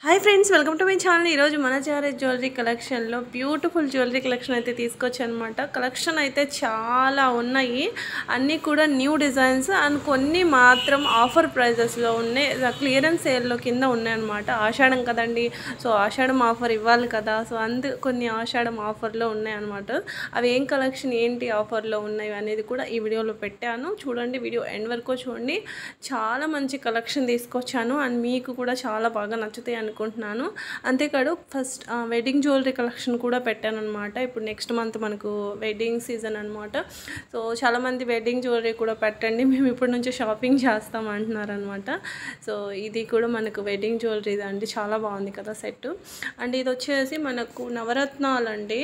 Hi friends, welcome to my channel. ఈరోజు మన jewellery కలెక్షన్లో బ్యూటిఫుల్ జ్యువెలరీ కలెక్షన్ అయితే తీసుకొచ్చానమాట. కలెక్షన్ అయితే చాలా ఉన్నాయి, అన్నీ కూడా న్యూ డిజైన్స్ అండ్ కొన్ని మాత్రం ఆఫర్ ప్రైజెస్లో ఉన్నాయి. క్లియరెన్స్ సేల్లో కింద ఉన్నాయన్నమాట. ఆషాఢం కదండి, సో ఆషాఢం ఆఫర్ ఇవ్వాలి కదా, సో కొన్ని ఆషాఢం ఆఫర్లో ఉన్నాయన్నమాట. అవి ఏం కలెక్షన్ ఏంటి ఆఫర్లో ఉన్నాయి అనేది కూడా ఈ వీడియోలో పెట్టాను. చూడండి, వీడియో ఎండ్ వరకు చూడండి. చాలా మంచి కలెక్షన్ తీసుకొచ్చాను అండ్ మీకు కూడా చాలా బాగా నచ్చుతాయి అనుకుంటున్నాను. అంతేకాదు ఫస్ట్ వెడ్డింగ్ జ్యువెలరీ కలెక్షన్ కూడా పెట్టాను అనమాట. ఇప్పుడు నెక్స్ట్ మంత్ మనకు వెడ్డింగ్ సీజన్ అనమాట. సో చాలామంది వెడ్డింగ్ జ్యువెలరీ కూడా పెట్టండి, మేము ఇప్పటి నుంచి షాపింగ్ చేస్తాం అంటున్నారు అనమాట. సో ఇది కూడా మనకు వెడ్డింగ్ జ్యువెలరీ అండి, చాలా బాగుంది కదా సెట్. అండ్ ఇది వచ్చేసి మనకు నవరత్నాలు అండి,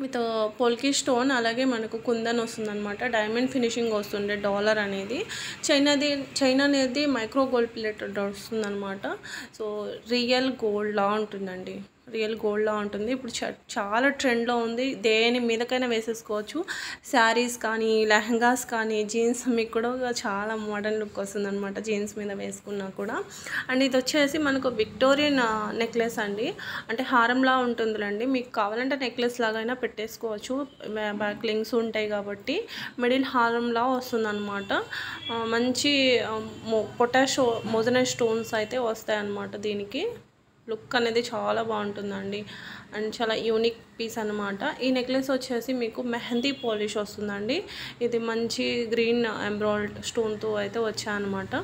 విత్ పోల్కి స్టోన్, అలాగే మనకు కుందన్ వస్తుంది అనమాట. డైమండ్ ఫినిషింగ్ వస్తుండే డాలర్ అనేది, చైన్ అనేది మైక్రో గోల్డ్ ప్లేటెడ్ వస్తుంది అనమాట. సో రియల్ గోల్డ్ లా ఉంటుందండి, రియల్ గోల్డ్లా ఉంటుంది. ఇప్పుడు చాలా ట్రెండ్లో ఉంది, దేని మీదకైనా వేసేసుకోవచ్చు. శారీస్ కానీ, లెహంగాస్ కానీ, జీన్స్ మీకు కూడా చాలా మోడర్న్ లుక్ వస్తుంది అనమాట జీన్స్ మీద వేసుకున్నా కూడా. అండ్ ఇది వచ్చేసి మనకు విక్టోరియన్ నెక్లెస్ అండి, అంటే హారంలా ఉంటుందిలేండి. మీకు కావాలంటే నెక్లెస్ లాగైనా పెట్టేసుకోవచ్చు, బ్యాక్ లింక్స్ ఉంటాయి కాబట్టి. మిడిల్ హారంలా వస్తుంది అనమాట. మంచి పొటాషో మోజనైట్ స్టోన్స్ అయితే వస్తాయి అన్నమాట. దీనికి లుక్ అనేది చాలా బాగుంటుందండి అండ్ చాలా యూనిక్ పీస్ అనమాట. ఈ నెక్లెస్ వచ్చేసి మీకు మెహందీ పాలిష్ వస్తుందండి. ఇది మంచి గ్రీన్ ఎంబ్రాయిడ్ స్టోన్తో అయితే వచ్చాయన్నమాట.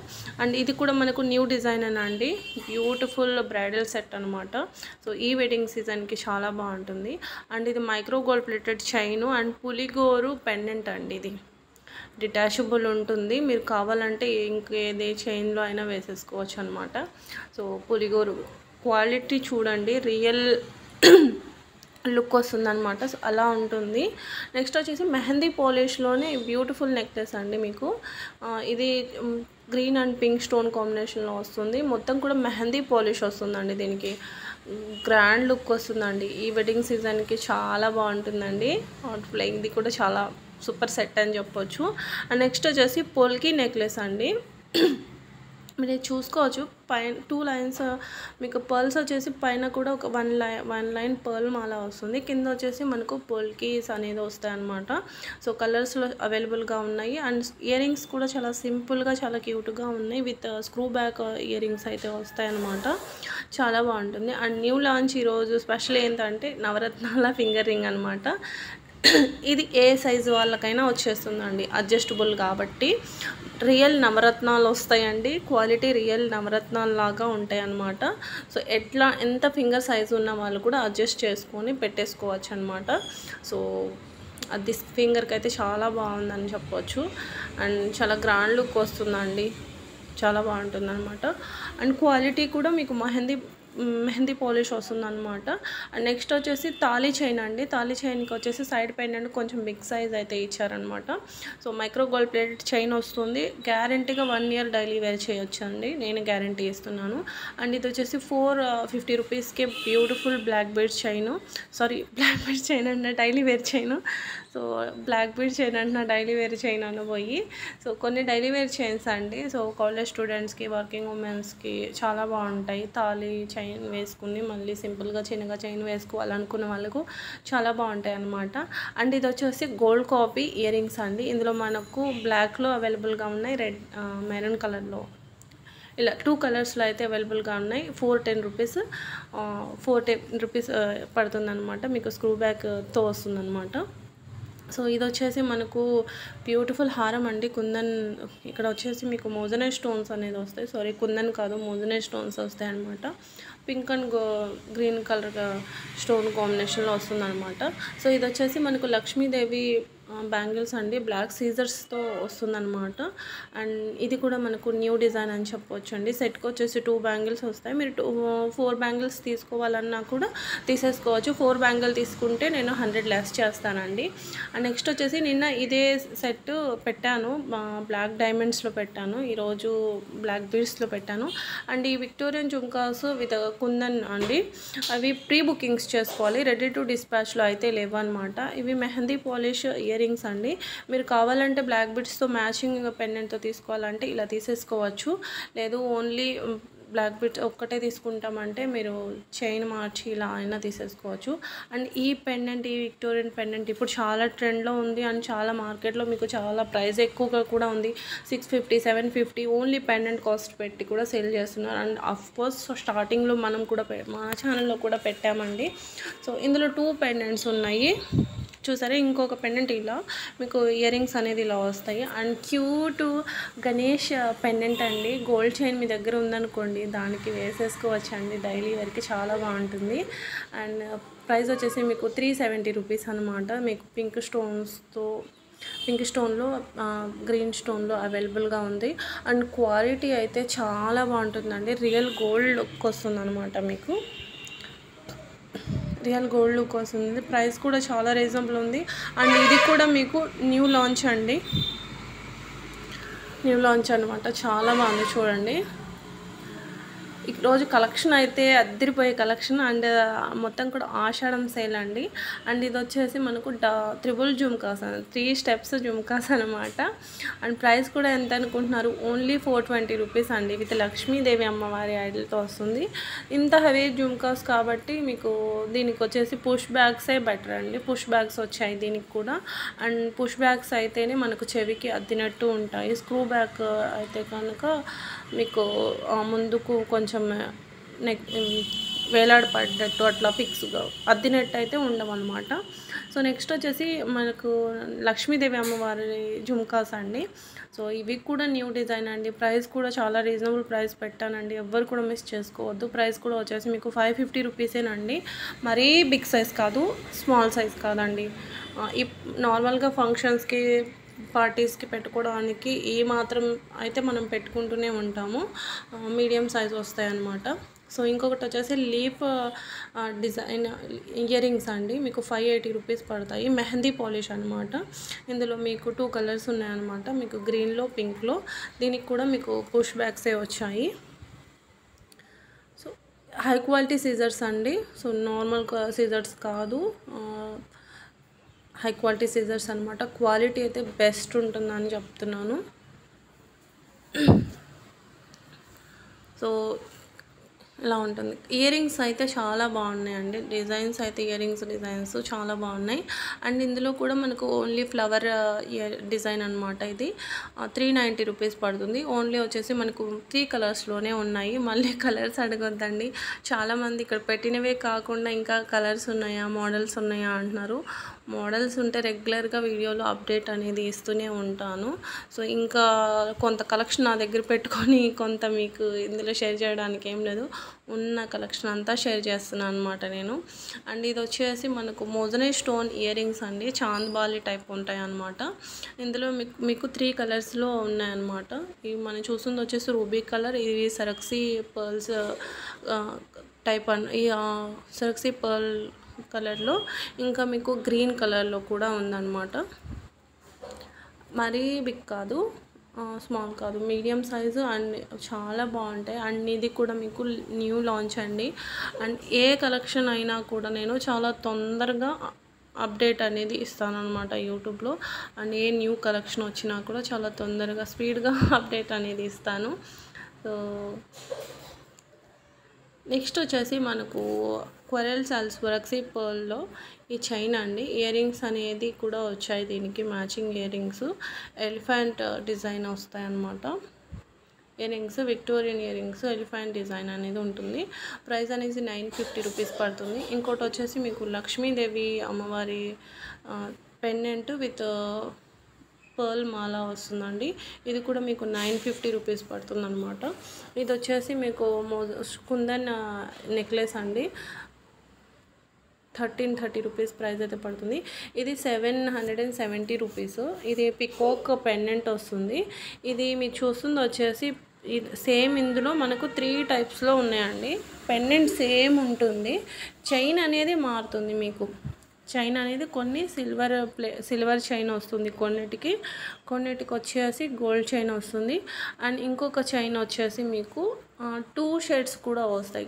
అండ్ ఇది కూడా మనకు న్యూ డిజైన్ అండి, బ్యూటిఫుల్ బ్రైడల్ సెట్ అనమాట. సో ఈ వెడ్డింగ్ సీజన్కి చాలా బాగుంటుంది. అండ్ ఇది micro gold plated chain and పులిగోరు పెండెంట్ అండి. ఇది డిటాచబుల్ ఉంటుంది, మీరు కావాలంటే ఇంకేదే చైన్లో అయినా వేసేసుకోవచ్చు అనమాట. సో పులిగోరు క్వాలిటీ చూడండి, రియల్ లుక్ వస్తుంది అనమాట. సో అలా ఉంటుంది. నెక్స్ట్ వచ్చేసి మెహందీ పాలిష్లోనే బ్యూటిఫుల్ నెక్లెస్ అండి. మీకు ఇది గ్రీన్ అండ్ పింక్ స్టోన్ కాంబినేషన్లో వస్తుంది. మొత్తం కూడా మెహందీ పాలిష్ వస్తుందండి. దీనికి గ్రాండ్ లుక్ వస్తుందండి. ఈ వెడ్డింగ్ సీజన్కి చాలా బాగుంటుందండి. ఇది కూడా చాలా సూపర్ సెట్ అని చెప్పొచ్చు. అండ్ నెక్స్ట్ వచ్చేసి పోల్కి నెక్లెస్ అండి. మీరు చూసుకోవచ్చు, పైన 2 లైన్స్ మీకు పర్ల్స్ వచ్చేసి పైన కూడా ఒక వన్ లైన్ పర్ల్ మాల వస్తుంది, కింద వచ్చేసి మనకు పోల్కీస్ అనేది వస్తాయి అన్నమాట. సో కలర్స్లో అవైలబుల్గా ఉన్నాయి. అండ్ ఇయర్ రింగ్స్ కూడా చాలా సింపుల్గా చాలా క్యూట్గా ఉన్నాయి, with screw back ear rings అయితే వస్తాయి అన్నమాట. చాలా బాగుంటుంది. అండ్ న్యూ లాంచ్ ఈరోజు స్పెషల్ ఏంటంటే నవరత్నాల ఫింగర్ రింగ్ అనమాట. ఇది ఏ సైజు వాళ్ళకైనా వచ్చేస్తుందండి, అడ్జస్టబుల్ కాబట్టి. రియల్ నవరత్నాలు వస్తాయండి, క్వాలిటీ రియల్ నవరత్నాలు లాగా ఉంటాయి అన్నమాట. సో ఎంత ఫింగర్ సైజు ఉన్న వాళ్ళు కూడా అడ్జస్ట్ చేసుకొని పెట్టేసుకోవచ్చు అనమాట. సో అది ఫింగర్కి అయితే చాలా బాగుందని చెప్పవచ్చు. అండ్ చాలా గ్రాండ్ లుక్ వస్తుందండి, చాలా బాగుంటుంది అనమాట. అండ్ క్వాలిటీ కూడా మీకు మెహందీ పాలిష్ వస్తుందన్నమాట. అండ్ నెక్స్ట్ వచ్చేసి తాళీ చైన్ అండి. తాళీ చైన్కి వచ్చేసి సైడ్ పెండెంట్ కొంచెం బిగ్ సైజ్ అయితే ఇచ్చారనమాట. So micro gold plated chain వస్తుంది. గ్యారంటీగా 1 ఇయర్ డైలీ వేర్ చేయొచ్చు అండి, నేను గ్యారంటీ ఇస్తున్నాను. అండ్ ఇది వచ్చేసి 450 రూపీస్కి beautiful black beads chain, black beads chain అంటే daily wear chain. So black beads chain అంటే డైలీ వేర్ చైన్ అనబోయి. సో కొన్ని డైలీ వేర్ చైన్స్ అండి. సో కాలేజ్ స్టూడెంట్స్కి, వర్కింగ్ ఉమెన్స్కి చాలా బాగుంటాయి. తాళీ చైన్ వేసుకుని మళ్ళీ సింపుల్గా చిన్నగా చైన్ వేసుకోవాలనుకున్న వాళ్ళకు చాలా బాగుంటాయి అన్నమాట. అండ్ ఇది వచ్చేసి గోల్డ్ కాపీ ఇయర్ రింగ్స్ అండి. ఇందులో మనకు బ్లాక్లో అవైలబుల్గా ఉన్నాయి, రెడ్ మెరూన్ కలర్లో, ఇలా 2 కలర్స్లో అయితే అవైలబుల్గా ఉన్నాయి. 410 రూపీస్ పడుతుంది అనమాట. మీకు స్క్రూ బ్యాక్తో వస్తుంది అనమాట. సో ఇది వచ్చేసి మనకు బ్యూటిఫుల్ హారం అండి, కుందన్. ఇక్కడ వచ్చేసి మీకు మోజనైట్ స్టోన్స్ అనేది వస్తాయి, కుందన్ కాదు, మోజనైట్ స్టోన్స్ వస్తాయి అనమాట. Pink and green colour stone కాంబినేషన్లో వస్తుంది అనమాట. సో ఇది వచ్చేసి మనకు లక్ష్మీదేవి బ్యాంగిల్స్ అండి, బ్లాక్ సీజర్స్తో వస్తుందన్నమాట. అండ్ ఇది కూడా మనకు న్యూ డిజైన్ అని చెప్పవచ్చు అండి. సెట్కి వచ్చేసి 2 బ్యాంగిల్స్ వస్తాయి. మీరు 4 బ్యాంగిల్స్ తీసుకోవాలన్నా కూడా తీసేసుకోవచ్చు. 4 బ్యాంగిల్ తీసుకుంటే నేను 100 లెస్ చేస్తానండి. అండ్ నెక్స్ట్ వచ్చేసి నిన్న ఇదే సెట్ పెట్టాను, బ్లాక్ డైమండ్స్లో పెట్టాను, ఈరోజు బ్లాక్ బీడ్స్లో పెట్టాను. అండ్ ఈ విక్టోరియన్ జుంకాస్ విత్ కుందన్ అండి, అవి ప్రీ బుకింగ్స్ చేసుకోవాలి, రెడీ టు డిస్పాచ్లో అయితే లేవు అనమాట. ఇవి మెహందీ పాలిష్ ఇయర్ రింగ్స్ అండి. మీరు కావాలంటే బ్లాక్ బీడ్స్తో మ్యాచింగ్ పెండెంట్తో తీసుకోవాలంటే ఇలా తీసేసుకోవచ్చు, లేదు ఓన్లీ బ్లాక్ బిట్స్ ఒక్కటే తీసుకుంటామంటే మీరు చైన్ మార్చి ఇలా అయినా తీసేసుకోవచ్చు. అండ్ ఈ పెండెంట్, ఈ విక్టోరియన్ పెండెంట్ ఇప్పుడు చాలా ట్రెండ్లో ఉంది అండ్ చాలా మార్కెట్లో మీకు చాలా ప్రైస్ ఎక్కువగా కూడా ఉంది. 650, 750 ఓన్లీ పెండెంట్ కాస్ట్ పెట్టి కూడా సేల్ చేస్తున్నారు. అండ్ అఫ్కోర్స్ స్టార్టింగ్లో మనం కూడా మన ఛానల్లో కూడా పెట్టామండి. సో ఇందులో 2 పెండెంట్స్ ఉన్నాయి చూసారా. ఇంకొక పెండెంట్ ఇలా మీకు ఇయర్ రింగ్స్ అనేది ఇలా వస్తాయి. అండ్ క్యూట్ గణేష్ పెండెంట్ అండి. గోల్డ్ చైన్ మీ దగ్గర ఉందనుకోండి దానికి వేసేసుకోవచ్చు అండి. డైలీ వేర్కి చాలా బాగుంటుంది. అండ్ ప్రైస్ వచ్చేసి మీకు 370 రూపీస్ అనమాట. మీకు పింక్ స్టోన్లో గ్రీన్ స్టోన్లో అవైలబుల్గా ఉంది. అండ్ క్వాలిటీ అయితే చాలా బాగుంటుందండి. రియల్ గోల్డ్ లుక్ వస్తుంది అనమాట. మీకు రియల్ గోల్డ్ లుక్ వస్తుంది. ప్రైస్ కూడా చాలా రీజనబుల్ ఉంది. అండ్ ఇది కూడా మీకు న్యూ లాంచ్ అండి. న్యూ లాంచ్ అనమాట. చాలా బాగుంది చూడండి. ఈరోజు కలెక్షన్ అయితే అద్దరిపోయే కలెక్షన్. అండ్ మొత్తం కూడా ఆషాఢం సేల్ అండి. అండ్ ఇది వచ్చేసి మనకు త్రిబుల్ జుమ్కాస్ 3 స్టెప్స్ జుమ్కాస్ అనమాట. అండ్ ప్రైస్ కూడా ఎంత అనుకుంటున్నారు? ఓన్లీ 420 రూపీస్ అండి. విత్ లక్ష్మీదేవి అమ్మవారి ఐడల్తో వస్తుంది. ఇంత హెవీ జుమ్కాస్ కాబట్టి మీకు దీనికి వచ్చేసి పుష్ బ్యాగ్సే బెటర్ అండి. పుష్ బ్యాగ్స్ వచ్చాయి దీనికి కూడా. అండ్ పుష్ బ్యాగ్స్ అయితేనే మనకు చెవికి అద్దినట్టు ఉంటాయి. స్క్రూ బ్యాగ్ అయితే కనుక మీకు ముందుకు కొంచెం వేలాడపడ్డట్టు అట్లా ఫిక్స్గా అద్దినట్టు అయితే ఉండవన్నమాట. సో నెక్స్ట్ వచ్చేసి మనకు లక్ష్మీదేవి అమ్మవారి జుమ్కాస్ అండి. సో ఇవి కూడా న్యూ డిజైన్ అండి. ప్రైస్ కూడా చాలా రీజనబుల్ ప్రైస్ పెట్టానండి. ఎవ్వరు కూడా మిస్ చేసుకోవద్దు. ప్రైస్ కూడా వచ్చేసి మీకు 550 రూపీసేనండి. మరీ బిగ్ సైజ్ కాదు, స్మాల్ సైజ్ కాదండి. నార్మల్గా ఫంక్షన్స్కి, పార్టీస్కి పెట్టుకోవడానికి ఈ మాత్రం అయితే మనం పెట్టుకుంటూనే ఉంటాము. మీడియం సైజ్ వస్తాయి అన్నమాట. సో ఇంకొకటి వచ్చేసి లీఫ్ డిజైన్ ఇయర్ రింగ్స్ అండి. మీకు 580 రూపీస్ పడతాయి. మెహందీ పాలిష్ అనమాట. ఇందులో మీకు 2 కలర్స్ ఉన్నాయన్నమాట. మీకు గ్రీన్లో, పింక్లో. దీనికి కూడా మీకు పుష్ బ్యాగ్సే వచ్చాయి. సో హై క్వాలిటీ సీజర్స్ అండి. సో నార్మల్ సీజర్స్ కాదు, హై క్వాలిటీ సీజర్స్ అనమాట. క్వాలిటీ అయితే బెస్ట్ ఉంటుందని చెప్తున్నాను. సో ఇలా ఉంటుంది. ఇయర్ రింగ్స్ అయితే చాలా బాగున్నాయండి. డిజైన్స్ అయితే ఇయర్ రింగ్స్ డిజైన్స్ చాలా బాగున్నాయి. అండ్ ఇందులో కూడా మనకు ఓన్లీ ఫ్లవర్ డిజైన్ అనమాట. ఇది 390 రూపీస్ పడుతుంది. ఓన్లీ వచ్చేసి మనకు 3 కలర్స్లోనే ఉన్నాయి. మళ్ళీ కలర్స్ అడగొద్దండి. చాలామంది ఇక్కడ పెట్టినవే కాకుండా ఇంకా కలర్స్ ఉన్నాయా, మోడల్స్ ఉన్నాయా అంటున్నారు. మోడల్స్ ఉంటే రెగ్యులర్గా వీడియోలో అప్డేట్ అనేది ఇస్తూనే ఉంటాను. సో ఇంకా కొంత కలెక్షన్ నా దగ్గర పెట్టుకొని కొంత మీకు ఇందులో షేర్ చేయడానికి ఏం లేదు. ఉన్న కలెక్షన్ అంతా షేర్ చేస్తున్నాను అనమాట నేను. అండ్ ఇది వచ్చేసి మనకు మోజనే స్టోన్ ఇయర్ రింగ్స్ అండి. చాంద్బాలి టైప్ ఉంటాయి అన్నమాట. ఇందులో మీకు 3 కలర్స్లో ఉన్నాయన్నమాట. ఇవి మనం చూస్తుంది వచ్చేసి రూబీ కలర్, ఇవి సరక్సీ పర్ల్స్ టైప్ ఈ సరక్సీ పర్ల్ కలర్లో, ఇంకా మీకు గ్రీన్ కలర్లో కూడా ఉందన్నమాట. మరీ బిగ్ కాదు, స్మాల్ కాదు, మీడియం సైజు. అండ్ చాలా బాగుంటాయి. అండ్ ఇది కూడా మీకు న్యూ లాంచ్ అండి. అండ్ ఏ కలెక్షన్ అయినా కూడా నేను చాలా తొందరగా అప్డేట్ అనేది ఇస్తాను అనమాట యూట్యూబ్లో. అండ్ ఏ న్యూ కలెక్షన్ వచ్చినా కూడా చాలా తొందరగా స్పీడ్గా అప్డేట్ అనేది ఇస్తాను. సో నెక్స్ట్ వచ్చేసి మనకు క్వరెల్ సరక్సీ పర్ల్లో ఈ చైన్ అండి. ఇయర్ రింగ్స్ అనేది కూడా వచ్చాయి దీనికి matching ear rings. Elephant design వస్తాయి అన్నమాట. Ear rings Victorian ear rings elephant design అనేది ఉంటుంది. ప్రైస్ అనేది 950 రూపీస్ పడుతుంది. ఇంకోటి వచ్చేసి మీకు లక్ష్మీదేవి అమ్మవారి పెండెంట్ విత్ పర్ల్ మాల వస్తుందండి. ఇది కూడా మీకు 950 రూపీస్ పడుతుంది అనమాట. ఇది వచ్చేసి మీకు కుందన్ నెక్లెస్ అండి. 1330 రూపీస్ ప్రైస్ అయితే పడుతుంది. ఇది 770 రూపీస్. ఇది పికాక్ పెండెంట్ వస్తుంది. ఇది మీరు చూస్తుంది వచ్చేసి సేమ్ ఇందులో మనకు 3 టైప్స్లో ఉన్నాయండి. పెండెంట్ సేమ్ ఉంటుంది, చైన్ అనేది మారుతుంది. మీకు చైన్ అనేది కొన్ని సిల్వర్ చైన్ వస్తుంది, కొన్నిటికి వచ్చేసి గోల్డ్ చైన్ వస్తుంది. అండ్ ఇంకొక చైన్ వచ్చేసి మీకు 2 షేడ్స్ కూడా వస్తాయి.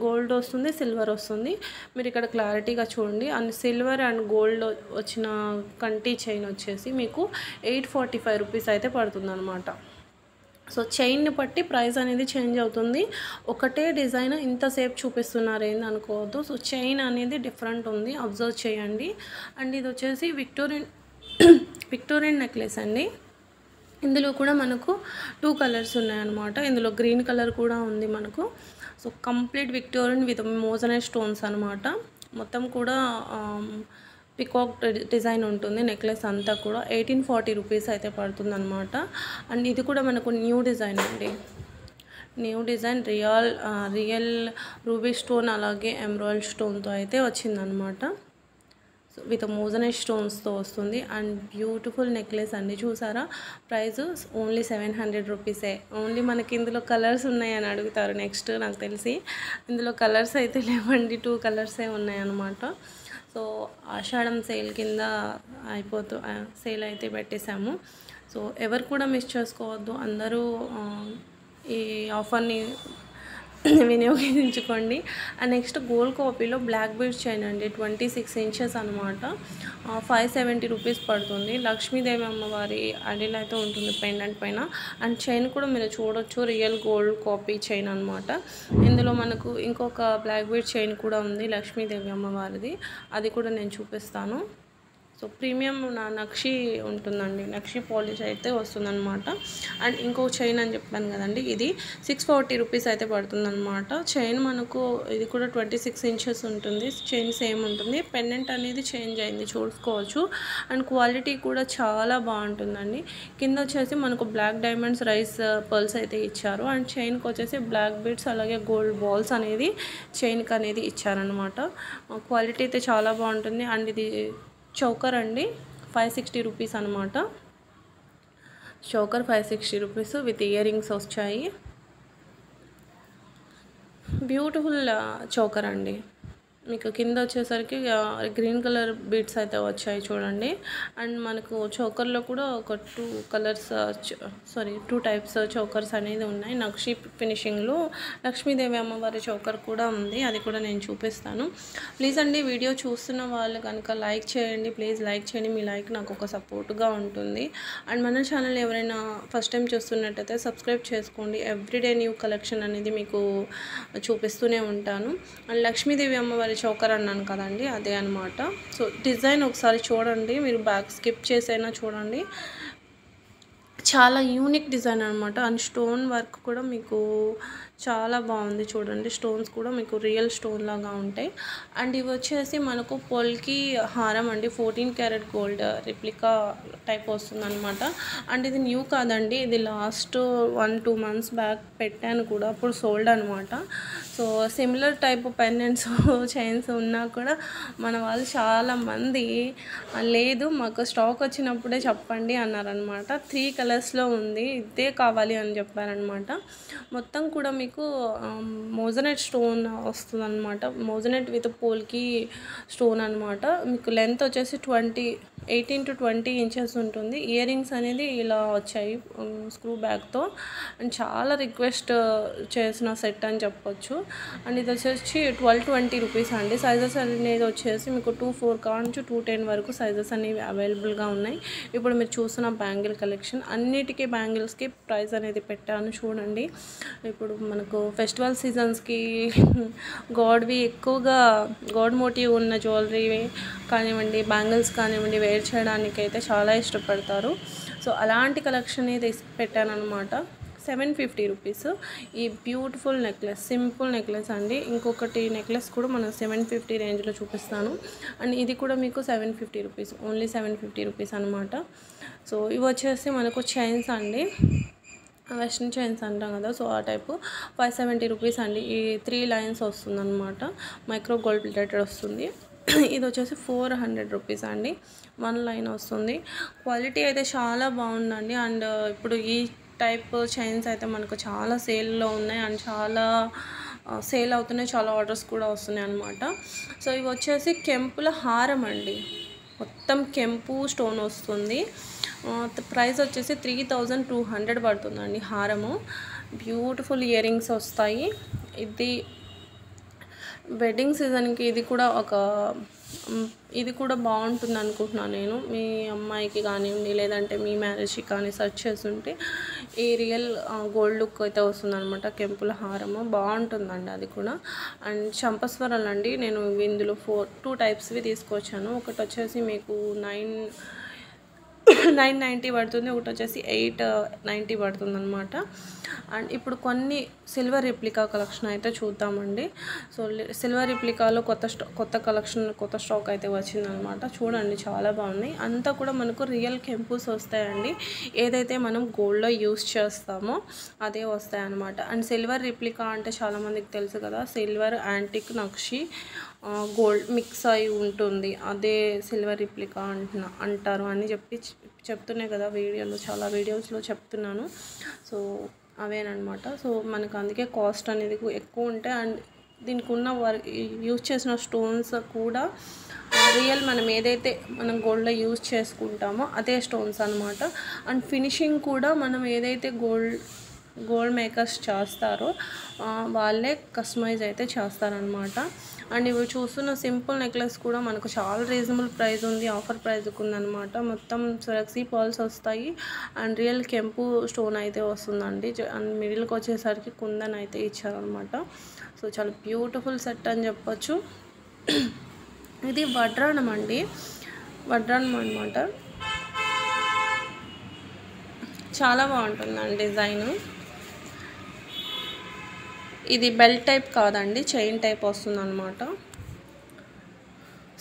గోల్డ్ వస్తుంది, సిల్వర్ వస్తుంది. మీరు ఇక్కడ క్లారిటీగా చూడండి. అండ్ సిల్వర్ అండ్ గోల్డ్ వచ్చిన కంటి చైన్ వచ్చేసి మీకు 845 రూపీస్ అయితే పడుతుంది అనమాట. సో చైన్ని బట్టి ప్రైస్ అనేది చేంజ్ అవుతుంది. ఒకటే డిజైన్ ఇంతసేపు చూపిస్తున్నారు ఏంది అనుకోవద్దు. సో చైన్ అనేది డిఫరెంట్ ఉంది, అబ్జర్వ్ చేయండి. అండ్ ఇది వచ్చేసి విక్టోరియన్ నెక్లెస్ అండి. ఇందులో కూడా మనకు 2 కలర్స్ ఉన్నాయన్నమాట. ఇందులో గ్రీన్ కలర్ కూడా ఉంది మనకు. So complete Victorian with moissanite stones అనమాట. మొత్తం కూడా పికాక్ డిజైన్ ఉంటుంది నెక్లెస్ అంతా కూడా. 1840 రూపీస్ అయితే పడుతుంది అనమాట. అండ్ ఇది కూడా మనకు న్యూ డిజైన్ అండి. New design real ruby stone అలాగే ఎమరాల్డ్ స్టోన్తో అయితే వచ్చిందనమాట. సో విత్ మోజనైట్ స్టోన్స్తో వస్తుంది. అండ్ బ్యూటిఫుల్ నెక్లెస్ అండి. చూసారా, ప్రైస్ ఓన్లీ 700 రూపీసే. ఓన్లీ మనకి ఇందులో కలర్స్ ఉన్నాయని అడుగుతారు నెక్స్ట్. నాకు తెలిసి ఇందులో కలర్స్ అయితే లేవండి, 2 కలర్సే ఉన్నాయన్నమాట. సో ఆషాఢం సేల్ కింద సేల్ అయితే పెట్టేశాము. సో ఎవరు కూడా మిస్ చేసుకోవద్దు, అందరూ ఈ ఆఫర్ని వినియోగించుకోండి. అండ్ నెక్స్ట్ గోల్డ్ కాపీలో బ్లాక్ బీడ్స్ చైన్ అండి, 26 ఇంచెస్ అనమాట. 570 రూపీస్ పడుతుంది. లక్ష్మీదేవి అమ్మవారి అడిల్ అయితే ఉంటుంది పెండెంట్ పైన. అండ్ చైన్ కూడా మీరు చూడొచ్చు, రియల్ గోల్డ్ కాపీ చైన్ అనమాట. ఇందులో మనకు ఇంకొక బ్లాక్ బీడ్ చైన్ కూడా ఉంది లక్ష్మీదేవి అమ్మవారిది, అది కూడా నేను చూపిస్తాను. సో ప్రీమియం నక్షి ఉంటుందండి, నక్షి పాలిష్ అయితే వస్తుందన్నమాట. అండ్ ఇంకో చైన్ అని చెప్పాను కదండి, ఇది 640 రూపీస్ అయితే పడుతుందన్నమాట. చైన్ మనకు ఇది కూడా 26 ఇంచెస్ ఉంటుంది. చైన్ సేమ్ ఉంటుంది. పెండెంట్ అనేది చేంజ్ అయింది, చూసుకోవచ్చు. అండ్ క్వాలిటీ కూడా చాలా బాగుంటుందండి. కింద వచ్చేసి మనకు బ్లాక్ డైమండ్స్ రైస్ పర్ల్స్ అయితే ఇచ్చారు. అండ్ చైన్కి వచ్చేసి బ్లాక్ బీడ్స్ అలాగే గోల్డ్ బాల్స్ అనేది చైన్కి అనేది ఇచ్చారనమాట. క్వాలిటీ అయితే చాలా బాగుంటుంది. అండ్ ఇది చౌకర్ అండి, 560 రూపీస్ అనమాట. Choker 560 rupees with ear rings వచ్చాయి. బ్యూటిఫుల్ చౌకర్ అండి. మీకు కింద వచ్చేసరికి గ్రీన్ కలర్ బీడ్స్ అయితే వచ్చాయి చూడండి. అండ్ మనకు చౌకర్లో కూడా ఒక 2 టైప్స్ చౌకర్స్ అనేది ఉన్నాయి. నక్షి ఫినిషింగ్లో లక్ష్మీదేవి అమ్మవారి చౌకర్ కూడా ఉంది, అది కూడా నేను చూపిస్తాను. ప్లీజ్ అండి, వీడియో చూస్తున్న వాళ్ళు కనుక లైక్ చేయండి. ప్లీజ్ లైక్ చేయండి, మీ లైక్ నాకు ఒక సపోర్ట్గా ఉంటుంది. అండ్ మన ఛానల్ ఎవరైనా ఫస్ట్ టైం చూస్తున్నట్టయితే సబ్స్క్రైబ్ చేసుకోండి. ఎవ్రీడే న్యూ కలెక్షన్ అనేది మీకు చూపిస్తూనే ఉంటాను. అండ్ లక్ష్మీదేవి అమ్మవారి చౌకర్ అన్నాను కదండి, అదే అనమాట. సో డిజైన్ ఒకసారి చూడండి, మీరు బ్యాక్ స్కిప్ చేసైనా చూడండి. చాలా యూనిక్ డిజైన్ అనమాట. అండ్ స్టోన్ వర్క్ కూడా మీకు చాలా బాగుంది చూడండి. స్టోన్స్ కూడా మీకు రియల్ స్టోన్ లాగా ఉంటాయి. అండ్ ఇవి వచ్చేసి మనకు పొల్కి హారం అండి, 14 క్యారెట్ గోల్డ్ రిప్లికా టైప్ వస్తుంది అనమాట. అండ్ ఇది న్యూ కాదండి, ఇది లాస్ట్ 1-2 మంత్స్ బ్యాక్ పెట్టాను కూడా, అప్పుడు సోల్డ్ అనమాట. So similar type pendants chains ఉన్నా కూడా మన వాళ్ళు చాలామంది లేదు మాకు స్టాక్ వచ్చినప్పుడే చెప్పండి అన్నారనమాట. 3 కలర్స్లో ఉంది, ఇదే కావాలి అని చెప్పారనమాట. మొత్తం కూడా మీకు మోజనైట్ స్టోన్ వస్తుంది అనమాట. మోజనైట్ విత్ పోల్కి స్టోన్ అనమాట. మీకు లెంత్ వచ్చేసి 18 to 20 ఇంచెస్ ఉంటుంది. ఇయర్ రింగ్స్ అనేది ఇలా వచ్చాయి స్క్రూ బ్యాగ్తో. అండ్ చాలా రిక్వెస్ట్ చేసిన సెట్ అని చెప్పొచ్చు. అండ్ ఇది వచ్చేసి 1220 రూపీస్ అండి. సైజెస్ అనేది వచ్చేసి మీకు 2-4 కావచ్చు 210 వరకు సైజెస్ అనేవి అవైలబుల్గా ఉన్నాయి. ఇప్పుడు మీరు చూస్తున్న బ్యాంగిల్ కలెక్షన్, అన్నిటికీ బ్యాంగిల్స్కి ప్రైస్ అనేది పెట్టాను చూడండి. ఇప్పుడు మనకు ఫెస్టివల్ సీజన్స్కి గాడ్వి ఎక్కువగా గాడ్ మోటివ్ ఉన్న జ్యువెలరీ కానివ్వండి, బ్యాంగిల్స్ కానివ్వండి, వేర్ చేయడానికి అయితే చాలా ఇష్టపడతారు. సో అలాంటి కలెక్షన్ అయితే పెట్టాను అనమాట. 750 రూపీస్ ఈ బ్యూటిఫుల్ నెక్లెస్, సింపుల్ నెక్లెస్ అండి. ఇంకొకటి నెక్లెస్ కూడా మనం 750 రేంజ్లో చూపిస్తాను. అండ్ ఇది కూడా మీకు 750 రూపీస్, ఓన్లీ 750 రూపీస్ అనమాట. సో ఇవి వచ్చేసి మనకు చైన్స్ అండి, వెస్ట్రన్ చైన్స్ అంటాం కదా, సో ఆ టైపు 570 రూపీస్ అండి. ఈ 3 లైన్స్ వస్తుంది అనమాట, మైక్రో గోల్డ్ ప్లేటెడ్ వస్తుంది. ఇది వచ్చేసి 400 రూపీస్ అండి, 1 లైన్ వస్తుంది. క్వాలిటీ అయితే చాలా బాగుందండి. అండ్ ఇప్పుడు ఈ టైప్ చైన్స్ అయితే మనకు చాలా సేల్లో ఉన్నాయి అండ్ చాలా సేల్ అవుతున్నాయి, చాలా ఆర్డర్స్ కూడా వస్తున్నాయి అనమాట. సో ఇవి వచ్చేసి కెంపుల హారం అండి, మొత్తం కెంపు స్టోన్ వస్తుంది. ప్రైస్ వచ్చేసి 3200 పడుతుందండి హారము. బ్యూటిఫుల్ ఇయర్ రింగ్స్ వస్తాయి. ఇది వెడ్డింగ్ సీజన్కి ఇది కూడా ఒక ఇది కూడా బాగుంటుంది అనుకుంటున్నాను నేను. మీ అమ్మాయికి కానివ్వండి, లేదంటే మీ మ్యారేజ్కి కానీ సెర్చ్ చేస్తుంటే ఈ రియల్ గోల్డ్ లుక్ అయితే వస్తుందన్నమాట. కెంపుల హారము బాగుంటుందండి అది కూడా. అండ్ చంపస్వరాలు అండి, నేను ఇందులో 2 టైప్స్వి తీసుకొచ్చాను. ఒకటి వచ్చేసి మీకు 990 పడుతుంది, ఒకటి వచ్చేసి 890 పడుతుంది అనమాట. అండ్ ఇప్పుడు కొన్ని సిల్వర్ రెప్లికా కలెక్షన్ అయితే చూద్దామండి. సో సిల్వర్ రెప్లికాలో కొత్త కలెక్షన్, కొత్త స్టాక్ అయితే వచ్చిందనమాట. చూడండి చాలా బాగున్నాయి. అంతా కూడా మనకు రియల్ కెంపుస్ వస్తాయండి. ఏదైతే మనం గోల్డ్లో యూస్ చేస్తామో అదే వస్తాయన్నమాట. అండ్ సిల్వర్ రెప్లికా అంటే చాలామందికి తెలుసు కదా, సిల్వర్ యాంటిక్ నక్షి గోల్డ్ మిక్స్ అయి ఉంటుంది, అదే సిల్వర్ రెప్లికా అంటారు అని చెప్తున్నాయి కదా వీడియోలో, చాలా వీడియోస్లో చెప్తున్నాను. సో అవేనమాట. సో మనకు అందుకే కాస్ట్ అనేది ఎక్కువ ఉంటాయి. అండ్ దీనికి ఉన్న యూజ్ చేసిన స్టోన్స్ కూడా రియల్ మనం ఏదైతే మనం గోల్డ్లో యూజ్ చేసుకుంటామో అదే స్టోన్స్ అనమాట. అండ్ ఫినిషింగ్ కూడా మనం ఏదైతే గోల్డ్ మేకర్స్ చేస్తారో వాళ్ళే కస్టమైజ్ అయితే చేస్తారనమాట. అండ్ ఇవి చూస్తున్న సింపుల్ నెక్లెస్ కూడా మనకు చాలా రీజనబుల్ ప్రైస్ ఉంది, ఆఫర్ ప్రైస్కి ఉందన్నమాట. మొత్తం సెలెక్సీ పర్ల్స్ వస్తాయి అండ్ రియల్ కెంపు స్టోన్ అయితే వస్తుందండి. అండ్ మిడిల్కి వచ్చేసరికి కుందన్ అయితే ఇచ్చారనమాట. సో చాలా బ్యూటిఫుల్ సెట్ అని చెప్పొచ్చు. ఇది వడ్రాణం అండి, వడ్రాణం అనమాట. చాలా బాగుంటుందండి డిజైను. ఇది బెల్ట్ టైప్ కాదండి, చైన్ టైప్ వస్తుంది అనమాట.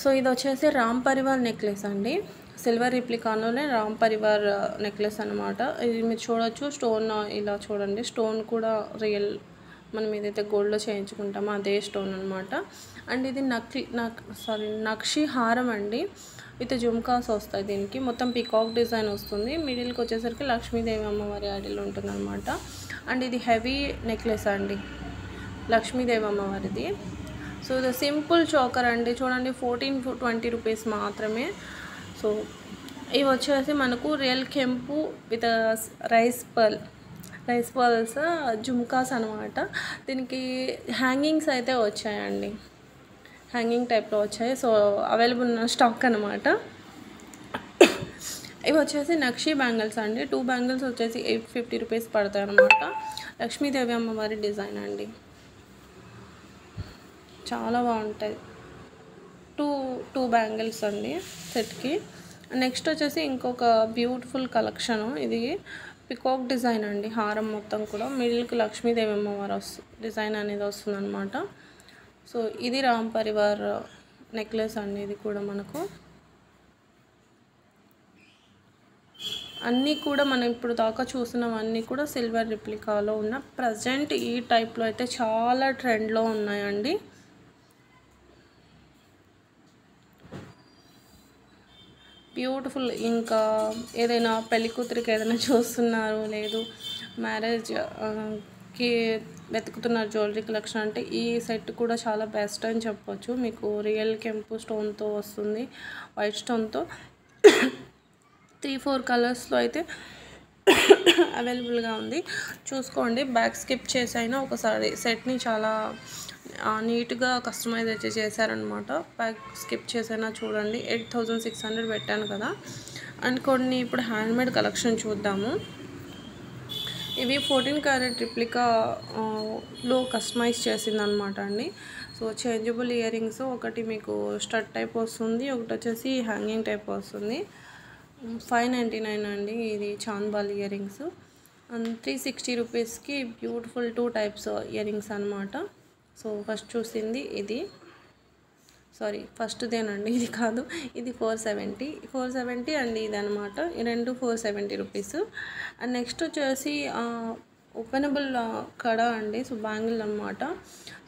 సో ఇది వచ్చేసి రామ్ పరివార్ నెక్లెస్ అండి, సిల్వర్ రిప్లికాలోనే రామ్ పరివార్ నెక్లెస్ అనమాట. ఇది మీరు చూడొచ్చు, స్టోన్ ఇలా చూడండి, స్టోన్ కూడా రియల్ మనం ఏదైతే గోల్డ్లో చేయించుకుంటామో అదే స్టోన్ అనమాట. అండ్ ఇది నక్షి హారం అండి, విత్ జుమ్కాస్ వస్తాయి. దీనికి మొత్తం పికాక్ డిజైన్ వస్తుంది, మిడిల్కి వచ్చేసరికి లక్ష్మీదేవి అమ్మవారి ఐడిల్ ఉంటుంది అనమాట. అండ్ ఇది హెవీ నెక్లెస్ అండి, లక్ష్మీదేవి అమ్మవారిది. సో ఇది సింపుల్ చోకర్ అండి, చూడండి 1420 రూపీస్ మాత్రమే. సో ఇవి వచ్చేసి మనకు రియల్ కెంపు విత్ రైస్ పర్ల్స్ జుమ్కాస్ అనమాట. దీనికి హ్యాంగింగ్స్ అయితే వచ్చాయండి, హ్యాంగింగ్ టైప్లో వచ్చాయి. సో అవైలబుల్ ఉన్న స్టాక్ అనమాట. ఇవి వచ్చేసి నక్షి బ్యాంగిల్స్ అండి, 2 బ్యాంగిల్స్ వచ్చేసి 850 రూపీస్ పడతాయి అనమాట. లక్ష్మీదేవి అమ్మవారి డిజైన్ అండి, చాలా బాగుంటాయి. టూ బ్యాంగిల్స్ అండి సెట్కి. నెక్స్ట్ వచ్చేసి ఇంకొక బ్యూటిఫుల్ కలెక్షను, ఇది పికాక్ డిజైన్ అండి, హారం మొత్తం కూడా మిడిల్కి లక్ష్మీదేవి అమ్మవారు డిజైన్ అనేది వస్తుంది అనమాట. సో ఇది రామ్ పరివార్ నెక్లెస్ అండి. ఇది కూడా మనకు అన్నీ కూడా మనం ఇప్పుడు దాకా చూసినవన్నీ కూడా సిల్వర్ రిప్లికాలో ఉన్న ప్రజెంట్ ఈ టైప్లో అయితే చాలా ట్రెండ్లో ఉన్నాయండి. బ్యూటిఫుల్. ఇంకా ఏదైనా పెళ్లి కూతురికి ఏదైనా చూస్తున్నారు, లేదు మ్యారేజ్కి వెతుకుతున్నారు జ్యువెలరీ కలెక్షన్ అంటే ఈ సెట్ కూడా చాలా బెస్ట్ అని చెప్పొచ్చు. మీకు రియల్ కెంపు స్టోన్తో వస్తుంది, వైట్ స్టోన్తో 3-4 కలర్స్లో అయితే అవైలబుల్గా ఉంది. చూసుకోండి, బ్యాక్ స్కిప్ చేసైనా ఒకసారి సెట్ని చాలా నీట్గా కస్టమైజ్ అయితే చేశారనమాట. బ్యాక్ స్కిప్ చేసైనా చూడండి. 8600 పెట్టాను కదా. అండ్ కొన్ని ఇప్పుడు హ్యాండ్మేడ్ కలెక్షన్ చూద్దాము. ఇవి 14 క్యారెట్ రిప్లికాలో కస్టమైజ్ చేసిందనమాట అండి. సో చేంజబుల్ ఇయర్ రింగ్స్, ఒకటి మీకు స్టడ్ టైప్ వస్తుంది, ఒకటి వచ్చేసి హ్యాంగింగ్ టైప్ వస్తుంది. 599 అండి ఇది చాంద్బాల్ ఇయర్ రింగ్స్. అండ్ 360 రూపీస్కి బ్యూటిఫుల్ 2 టైప్స్ ఇయర్ రింగ్స్ అనమాట. సో ఫస్ట్ చూసింది ఇది, సారీ ఫస్ట్దేనండి, ఇది కాదు, ఇది 470 అండి ఇది అనమాట. ఈ రెండు 470 రూపీస్. అండ్ నెక్స్ట్ వచ్చేసి ఓపెనబుల్ కడ అండి, సో బ్యాంగిల్ అనమాట.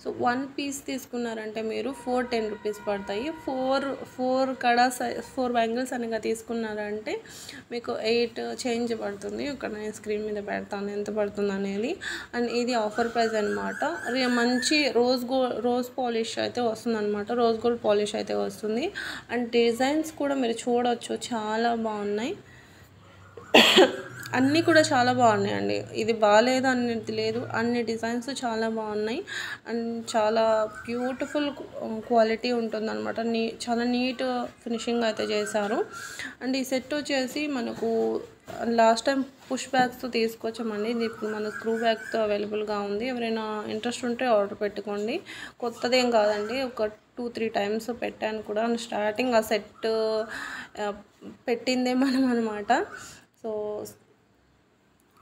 సో 1 పీస్ తీసుకున్నారంటే మీరు 410 రూపీస్ పడతాయి. 4 బ్యాంగిల్స్ అనగా తీసుకున్నారంటే మీకు 8 చేంజ్ పడుతుంది. ఇక్కడ నేను స్క్రీన్ మీద పెడతాను ఎంత పడుతుంది అనేది. అండ్ ఇది ఆఫర్ ప్రైస్ అనమాట. మంచి రోజ్ పాలిష్ అయితే వస్తుంది అనమాట, రోజ్ గోల్డ్ పాలిష్ అయితే వస్తుంది. అండ్ డిజైన్స్ కూడా మీరు చూడవచ్చు, చాలా బాగున్నాయి. అన్నీ కూడా చాలా బాగున్నాయండి. ఇది బాలేదు అనేది లేదు. అన్ని డిజైన్స్ చాలా బాగున్నాయి. అండ్ చాలా బ్యూటిఫుల్ క్వాలిటీ ఉంటుందన్నమాట. చాలా నీట్ ఫినిషింగ్ అయితే చేశారు. అండ్ ఈ సెట్ వచ్చేసి మనకు లాస్ట్ టైం పుష్ బ్యాగ్స్తో తీసుకొచ్చామండి. ఇది ఇప్పుడు మన స్క్రూ బ్యాగ్తో అవైలబుల్గా ఉంది. ఎవరైనా ఇంట్రెస్ట్ ఉంటే ఆర్డర్ పెట్టుకోండి. కొత్తదేం కాదండి, ఒక 2-3 టైమ్స్ పెట్టాను కూడా. స్టార్టింగ్ ఆ సెట్ పెట్టిందే మనం అనమాట. సో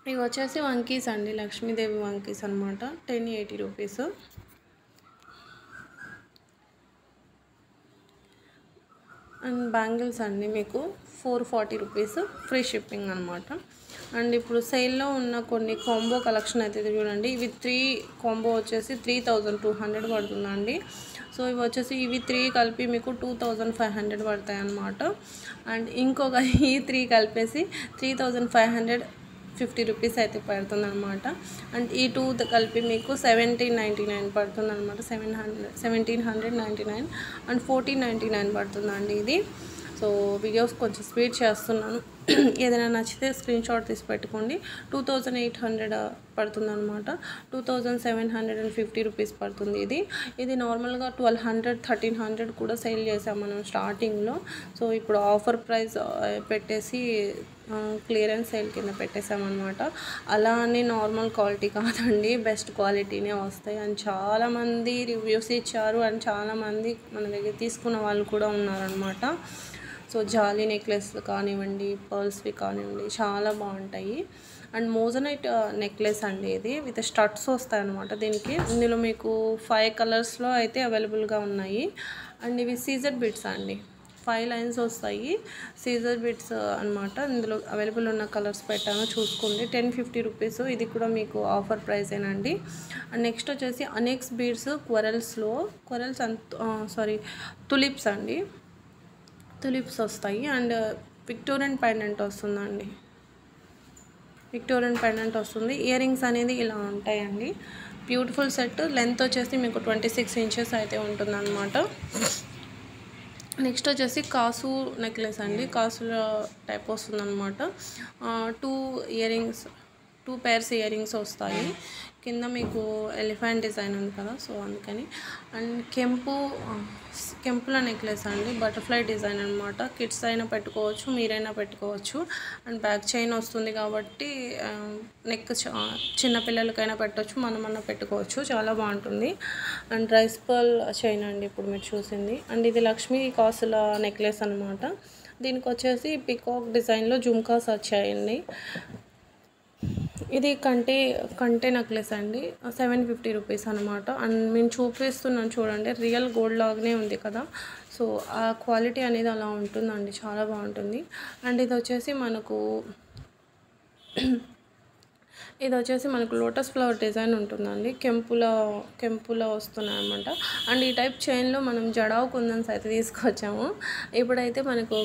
ఇవి వచ్చేసి వంకీస్ అండి, లక్ష్మీదేవి వంకీస్ అనమాట. 1080 రూపీస్. అండ్ బ్యాంగిల్స్ అండి మీకు 440 రూపీస్, ఫ్రీ షిప్పింగ్ అనమాట. అండ్ ఇప్పుడు సేల్లో ఉన్న కొన్ని కాంబో కలెక్షన్ అయితే చూడండి. ఇవి 3 కాంబో వచ్చేసి 3200 పడుతుందండి. సో ఇవి వచ్చేసి ఇవి 3 కలిపి మీకు 2500 పడతాయి అన్నమాట. అండ్ ఇంకొక ఈ 3 కలిపేసి 3550 రూపీస్ అయితే పడుతుంది అనమాట. అండ్ ఈ 2 కలిపి మీకు 1799 పడుతుంది అనమాట. 1799 అండ్ 1499 పడుతుందండి ఇది. సో వీడియోస్ కొంచెం స్పీడ్ చేస్తున్నాను. ఏదైనా నచ్చితే స్క్రీన్ షాట్ తీసి పెట్టుకోండి. 2800 పడుతుంది అనమాట. 2750 రూపీస్ పడుతుంది ఇది నార్మల్గా 1200 1300 కూడా సేల్ చేసాం మనం స్టార్టింగ్లో. సో ఇప్పుడు ఆఫర్ ప్రైస్ పెట్టేసి క్లియరెన్స్ సేల్ కింద పెట్టేసామన్నమాట. అలా అని నార్మల్ క్వాలిటీ కాదండి, బెస్ట్ క్వాలిటీనే వస్తాయి. అండ్ చాలామంది రివ్యూస్ ఇచ్చారు. అండ్ చాలామంది మన దగ్గర తీసుకున్న వాళ్ళు కూడా ఉన్నారనమాట. సో జాలీ నెక్లెస్ కానివ్వండి, పర్ల్స్వి కానివ్వండి, చాలా బాగుంటాయి. అండ్ మోజనైట్ నెక్లెస్ అండి ఇది, విత్ స్టడ్స్ వస్తాయి అనమాట దీనికి. ఇందులో మీకు 5 కలర్స్లో అయితే అవైలబుల్గా ఉన్నాయి. అండ్ ఇవి సీజర్ బిట్స్ అండి, 5 లైన్స్ వస్తాయి, సీజర్ బిట్స్ అనమాట. ఇందులో అవైలబుల్ ఉన్న కలర్స్ పెట్టాను, చూసుకోండి. 1050 రూపీస్. ఇది కూడా మీకు ఆఫర్ ప్రైసేనండి. అండ్ నెక్స్ట్ వచ్చేసి అనెక్స్ బీడ్స్ తులిప్స్ అండి, తులిప్స్ వస్తాయి. అండ్ విక్టోరియన్ పెండెంట్ వస్తుందండి, విక్టోరియన్ పెండెంట్ వస్తుంది. ఇయర్ రింగ్స్ అనేది ఇలా ఉంటాయండి. Beautiful set. లెంత్ వచ్చేసి మీకు 26 ఇంచెస్ అయితే ఉంటుందన్నమాట. నెక్స్ట్ వచ్చేసి కాసు నెక్లెస్ అండి, కాసుల టైప్ వస్తుందన్నమాట. 2 pairs ఇయర్ రింగ్స్ వస్తాయి. కింద మీకు ఎలిఫెంట్ డిజైన్ ఉంది కదా, సో అందుకని. అండ్ కెంపుల నెక్లెస్ అండి, బటర్ఫ్లై డిజైన్ అనమాట. కిడ్స్ అయినా పెట్టుకోవచ్చు, మీరైనా పెట్టుకోవచ్చు. అండ్ బ్యాక్ చైన్ వస్తుంది కాబట్టి నెక్ చిన్నపిల్లలకైనా పెట్టవచ్చు, మనమన్నా పెట్టుకోవచ్చు, చాలా బాగుంటుంది. అండ్ రైస్ పర్ల్ చైన్ అండి ఇప్పుడు మీరు చూసింది. అండ్ ఇది లక్ష్మీ కాసుల నెక్లెస్ అనమాట. దీనికి వచ్చేసి పికాక్ డిజైన్లో జుమ్కాస్ వచ్చాయండి. ఇది కంటే నెక్లెస్ అండి, 750 రూపీస్ అనమాట. అండ్ నేను చూపిస్తున్నాను చూడండి, రియల్ గోల్డ్ లాగానే ఉంది కదా. సో ఆ క్వాలిటీ అనేది అలా ఉంటుందండి, చాలా బాగుంటుంది. అండ్ ఇది వచ్చేసి మనకు లోటస్ ఫ్లవర్ డిజైన్ ఉంటుందండి, కెంపులో వస్తున్నాయి అనమాట. అండ్ ఈ టైప్ చైన్లో మనం జడావు కుందన్స్ అయితే తీసుకొచ్చాము. ఇప్పుడైతే మనకు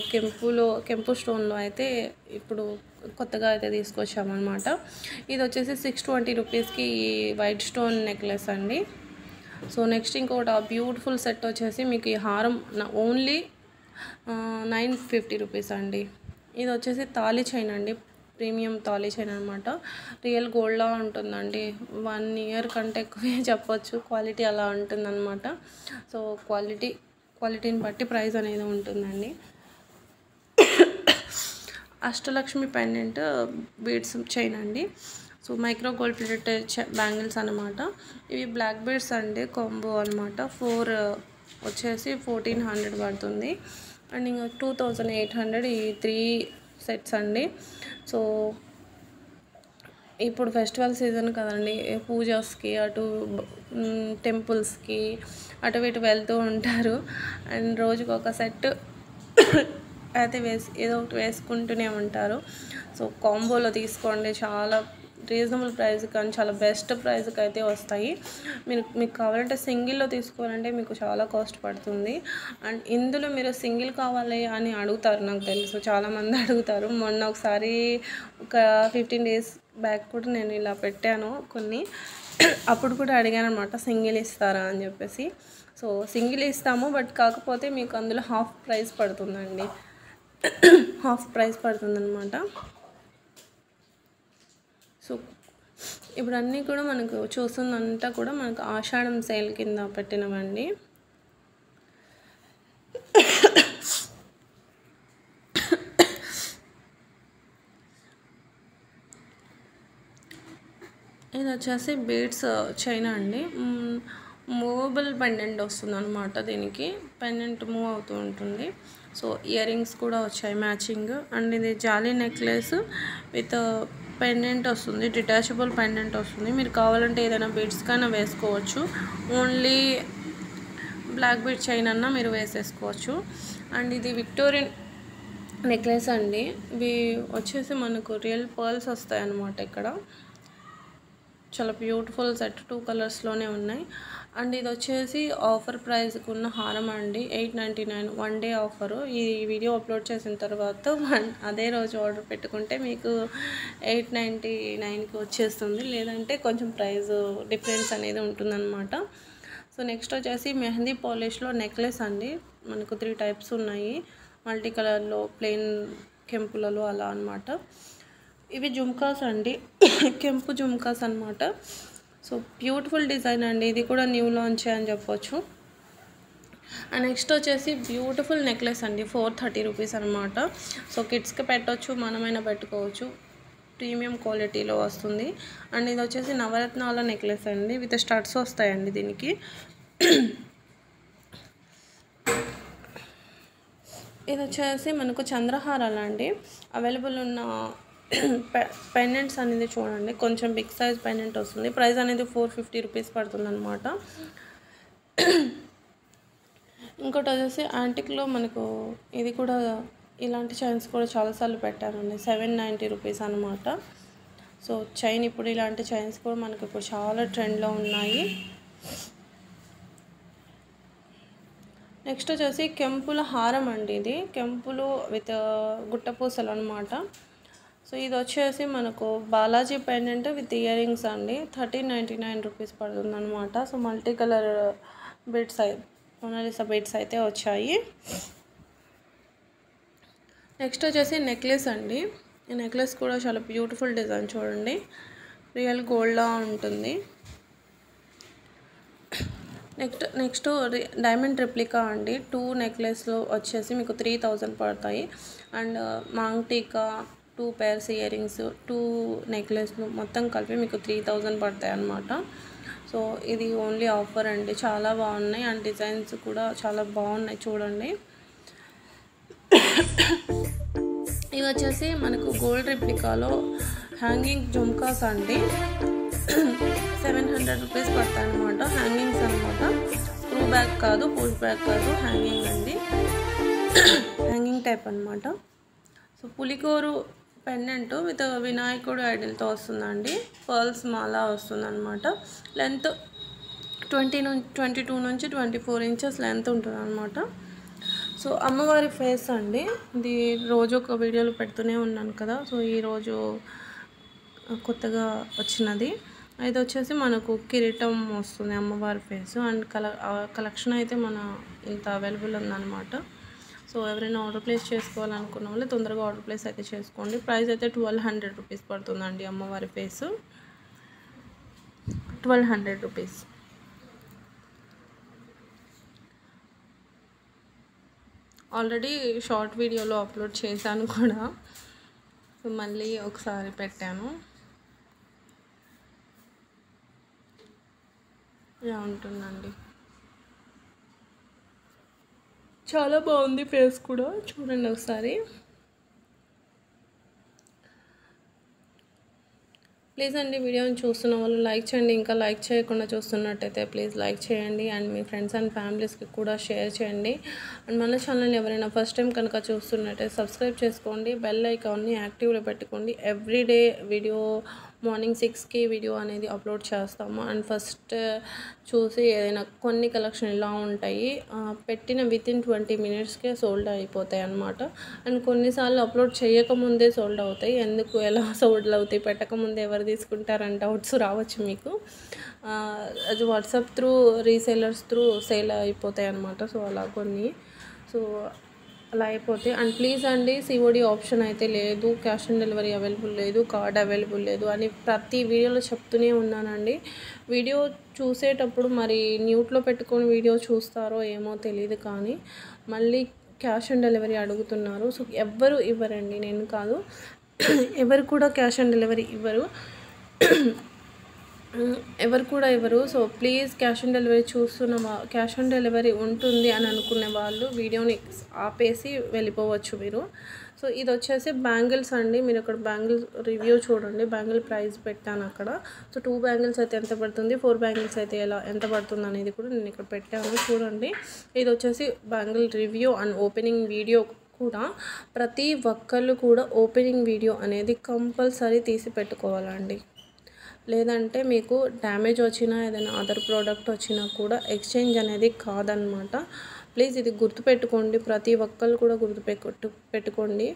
కెంపు స్టోన్లో అయితే ఇప్పుడు కొత్తగా అయితే తీసుకొచ్చామన్నమాట. ఇది వచ్చేసి 620 రూపీస్కి ఈ వైట్ స్టోన్ నెక్లెస్ అండి. సో నెక్స్ట్ ఇంకోటి ఆ బ్యూటిఫుల్ సెట్ వచ్చేసి మీకు ఈ హారం ఓన్లీ 950 రూపీస్ అండి. ఇది వచ్చేసి తాళీ చైన్ అండి, ప్రీమియం తాళీ చైన్ అనమాట. రియల్ గోల్డ్లా ఉంటుందండి, 1 ఇయర్ కంటే ఎక్కువే చెప్పొచ్చు, క్వాలిటీ అలా ఉంటుందన్నమాట. సో క్వాలిటీని బట్టి ప్రైస్ అనేది ఉంటుందండి. అష్టలక్ష్మి పెండెంట్ బీడ్స్ చైన్ అండి. So micro gold plated bangles అనమాట. ఇవి బ్లాక్ బీడ్స్ అండి, కాంబో అనమాట. 4 వచ్చేసి 1400 పడుతుంది. అండ్ ఇంకా 2800 ఈ 3 సెట్స్ అండి. సో ఇప్పుడు ఫెస్టివల్ సీజన్ కదండి, పూజస్కి అటు టెంపుల్స్కి అటు ఇటు వెళ్తూ ఉంటారు. అండ్ రోజుకి ఒక సెట్ అయితే ఏదో ఒకటి వేసుకుంటూనే ఉంటారు. సో కాంబోలో తీసుకోండి, చాలా రీజనబుల్ ప్రైస్ కానీ చాలా బెస్ట్ ప్రైస్కి అయితే వస్తాయి. మీకు కావాలంటే సింగిల్లో తీసుకోవాలంటే మీకు చాలా కాస్ట్ పడుతుంది. అండ్ ఇందులో మీరు సింగిల్ కావాలి అని అడుగుతారు, నాకు తెలుసు చాలామంది అడుగుతారు. మొన్న ఒకసారి ఒక 15 days బ్యాక్ కూడా నేను ఇలా పెట్టాను కొన్ని, అప్పుడు కూడా అడిగాను అనమాట, సింగిల్ ఇస్తారా అని చెప్పేసి. సో సింగిల్ ఇస్తాము, బట్ కాకపోతే మీకు అందులో హాఫ్ ప్రైస్ పడుతుందండి, హాఫ్ ప్రైస్ పడుతుందన్నమాట. సో ఇప్పుడు అన్నీ కూడా మనకు చూస్తుందంతా కూడా మనకు ఆషాఢం సేల్ కింద పెట్టినవండి. ఇది వచ్చేసి బీడ్స్ చైనా అండి. మూవబుల్ పెండెంట్ వస్తుంది అనమాట. దీనికి పెండెంట్ మూవ్ అవుతూ ఉంటుంది. సో ఇయర్ రింగ్స్ కూడా వచ్చాయి మ్యాచింగ్. అండ్ ఇది జాలీ నెక్లెస్ విత్ పెండెంట్ వస్తుంది, డిటాచబుల్ పెండెంట్ వస్తుంది. మీరు కావాలంటే ఏదైనా బీడ్స్ కన్నా వేసుకోవచ్చు, ఓన్లీ బ్లాక్ బీడ్ చైన్ అన్నా మీరు వేసేసుకోవచ్చు. అండ్ ఇది విక్టోరియన్ నెక్లెస్ అండి. ఇవి వచ్చేసి మనకు రియల్ పర్ల్స్ వస్తాయి అన్నమాట. ఇక్కడ చాలా బ్యూటిఫుల్ సెట్ 2 కలర్స్లోనే ఉన్నాయి. అండ్ ఇది వచ్చేసి ఆఫర్ ప్రైస్కి ఉన్న హారం అండి, 899 1 డే ఆఫరు. ఈ వీడియో అప్లోడ్ చేసిన తర్వాత అదే రోజు ఆర్డర్ పెట్టుకుంటే మీకు 899కి వచ్చేస్తుంది, లేదంటే కొంచెం ప్రైస్ డిఫరెన్స్ అనేది ఉంటుందన్నమాట. సో నెక్స్ట్ వచ్చేసి మెహందీ పాలిష్లో నెక్లెస్ అండి. మనకు 3 టైప్స్ ఉన్నాయి, మల్టీ కలర్లో, ప్లెయిన్ కెంపులలో అలా అనమాట. ఇవి జుమ్కాస్ అండి, కెంపు జుమ్కాస్ అనమాట. సో బ్యూటిఫుల్ డిజైన్ అండి, ఇది కూడా న్యూ లాంచ్ అని చెప్పొచ్చు. అండ్ నెక్స్ట్ వచ్చేసి బ్యూటిఫుల్ నెక్లెస్ అండి, 430 రూపీస్ అనమాట. సో కిడ్స్కి పెట్టవచ్చు, మనమైనా పెట్టుకోవచ్చు, ప్రీమియం క్వాలిటీలో వస్తుంది. అండ్ ఇది వచ్చేసి నవరత్నాల నెక్లెస్ అండి, విత్ స్టడ్స్ వస్తాయండి దీనికి. ఇది వచ్చేసి మనకు చంద్రహారాలు అండి. అవైలబుల్ ఉన్న పెండెంట్స్ అనేది చూడండి, కొంచెం బిగ్ సైజ్ పెండెంట్ వస్తుంది. ప్రైస్ అనేది 450 రూపీస్ పడుతుంది అనమాట. ఇంకోటి వచ్చేసి యాంటిక్లో మనకు ఇది కూడా, ఇలాంటి చైన్స్ కూడా చాలాసార్లు పెట్టారండి, 790 రూపీస్ అనమాట. సో చైన్ ఇప్పుడు ఇలాంటి చైన్స్ కూడా మనకు ఇప్పుడు చాలా ట్రెండ్లో ఉన్నాయి. నెక్స్ట్ వచ్చేసి కెంపుల హారం అండి. ఇది కెంపులు విత్ గుట్టపూసలు అనమాట. సో ఇది వచ్చేసి మనకు Balaji pendant with ear rings అండి, 1399 రూపీస్ పడుతుంది అనమాట. So multi colour bits Mona Lisa bits అయితే వచ్చాయి. నెక్స్ట్ వచ్చేసి నెక్లెస్ అండి. ఈ నెక్లెస్ కూడా చాలా బ్యూటిఫుల్ డిజైన్ చూడండి, రియల్ గోల్డ్లా ఉంటుంది. నెక్స్ట్ డైమండ్ రెప్లికా అండి. 2 నెక్లెస్లు వచ్చేసి మీకు 3000 పడతాయి. అండ్ మాంగ్ టీకా, 2 pairs ఇయర్ రింగ్స్, 2 నెక్లెస్లు మొత్తం కలిపి మీకు 3000 పడతాయి అన్నమాట. సో ఇది ఓన్లీ ఆఫర్ అండి, చాలా బాగున్నాయి. అండ్ డిజైన్స్ కూడా చాలా బాగున్నాయి చూడండి. ఇది వచ్చేసి మనకు గోల్డ్ రెప్లికాలో హ్యాంగింగ్ జుమ్కాస్ అండి, 700 రూపీస్ పడతాయి అనమాట. హ్యాంగింగ్స్ అనమాట, స్క్రూ బ్యాగ్ కాదు, పుష్ బ్యాగ్ కాదు, హ్యాంగింగ్ అండి, హ్యాంగింగ్ టైప్ అనమాట. సో పులికోరు పెండెంట్ విత్ వినాయకుడు ఐడల్తో వస్తుందండి, పర్ల్స్ మాలా వస్తుందన్నమాట. లెంత్ 22 నుంచి 24 ఇంచెస్ లెంత్ ఉంటుంది అనమాట. సో అమ్మవారి ఫేస్ అండి, ఇది రోజు ఒక వీడియోలు పెడుతూనే ఉన్నాను కదా. సో ఈరోజు కొత్తగా వచ్చినది. ఇది వచ్చేసి మనకు కిరీటం వస్తుంది, అమ్మవారి ఫేస్. అండ్ కలెక్షన్ అయితే మన ఇంత అవైలబుల్ ఉందన్నమాట. సో ఎవరైనా ఆర్డర్ ప్లేస్ చేసుకోవాలనుకున్న వాళ్ళు తొందరగా ఆర్డర్ ప్లేస్ అయితే చేసుకోండి. ప్రైస్ అయితే 1200 రూపీస్ పడుతుందండి అమ్మవారి ఫేస్, 1200 రూపీస్. ఆల్రెడీ షార్ట్ వీడియోలో అప్లోడ్ చేశాను కూడా, సో మళ్ళీ ఒకసారి పెట్టాను. ఇలా ఉంటుందండి, చాలా బాగుంది ఫేస్ కూడా, చూడండి ఒకసారి. ప్లీజ్ అండి వీడియోని చూస్తున్న వాళ్ళు లైక్ చేయండి, ఇంకా లైక్ చేయకుండా చూస్తున్నట్టయితే ప్లీజ్ లైక్ చేయండి. అండ్ మీ ఫ్రెండ్స్ అండ్ ఫ్యామిలీస్కి కూడా షేర్ చేయండి. అండ్ మన ఛానల్ని ఎవరైనా ఫస్ట్ టైం కనుక చూస్తున్నట్టయితే సబ్స్క్రైబ్ చేసుకోండి, బెల్ ఐకాన్ని యాక్టివ్లో పెట్టుకోండి. ఎవ్రీడే వీడియో మార్నింగ్ 6కి వీడియో అనేది అప్లోడ్ చేస్తాము. అండ్ ఫస్ట్ చూసి ఏదైనా కొన్ని కలెక్షన్ ఇలా ఉంటాయి, పెట్టిన వితిన్ 20 మినిట్స్కే సోల్డ్ అయిపోతాయి అన్నమాట. అండ్ కొన్నిసార్లు అప్లోడ్ చేయకముందే సోల్డ్ అవుతాయి, ఎందుకు ఎలా సోల్డ్ అవుతాయి, పెట్టకముందే ఎవరు తీసుకుంటారని డౌట్స్ రావచ్చు మీకు. అది WhatsApp through resellers through sale అయిపోతాయి అన్నమాట. సో అలా కొన్ని, సో అలా అయిపోతే. అండ్ ప్లీజ్ అండి, సిఓడి ఆప్షన్ అయితే లేదు, క్యాష్ ఆన్ డెలివరీ అవైలబుల్ లేదు, కార్డ్ అవైలబుల్ లేదు అని ప్రతి వీడియోలో చెప్తూనే ఉన్నానండి. వీడియో చూసేటప్పుడు మరి మ్యూట్లో పెట్టుకొని వీడియో చూస్తారో ఏమో తెలియదు, కానీ మళ్ళీ క్యాష్ ఆన్ డెలివరీ అడుగుతున్నారు. సో ఎవ్వరు ఇవ్వరండి, నేను కాదు, ఎవరు కూడా క్యాష్ ఆన్ డెలివరీ ఇవ్వరు, ఎవరు కూడా ఇవ్వరు. So please cash on delivery cash on delivery ఉంటుంది అని అనుకునే వాళ్ళు వీడియోని ఆపేసి వెళ్ళిపోవచ్చు మీరు. సో ఇది వచ్చేసి బ్యాంగిల్స్ అండి. మీరు అక్కడ బ్యాంగిల్ రివ్యూ చూడండి, బ్యాంగిల్ ప్రైస్ పెట్టాను అక్కడ. సో 2 బ్యాంగిల్స్ అయితే ఎంత పడుతుంది, 4 బ్యాంగిల్స్ అయితే ఎంత పడుతుంది అనేది కూడా నేను ఇక్కడ పెట్టాను చూడండి. ఇది వచ్చేసి bangle review and opening video కూడా. ప్రతి ఒక్కళ్ళు కూడా ఓపెనింగ్ వీడియో అనేది కంపల్సరీ తీసి పెట్టుకోవాలండి, లేదంటే మీకు డ్యామేజ్ వచ్చినా ఏదైనా అదర్ ప్రోడక్ట్ వచ్చినా కూడా ఎక్స్చేంజ్ అనేది కాదనమాట. ప్లీజ్ ఇది గుర్తుపెట్టుకోండి, ప్రతి ఒక్కళ్ళు కూడా పెట్టుకోండి.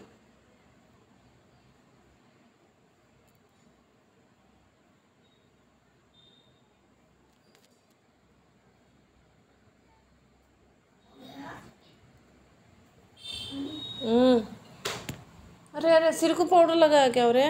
अरे अरे सिर को पाउडर लगाया क्या रे?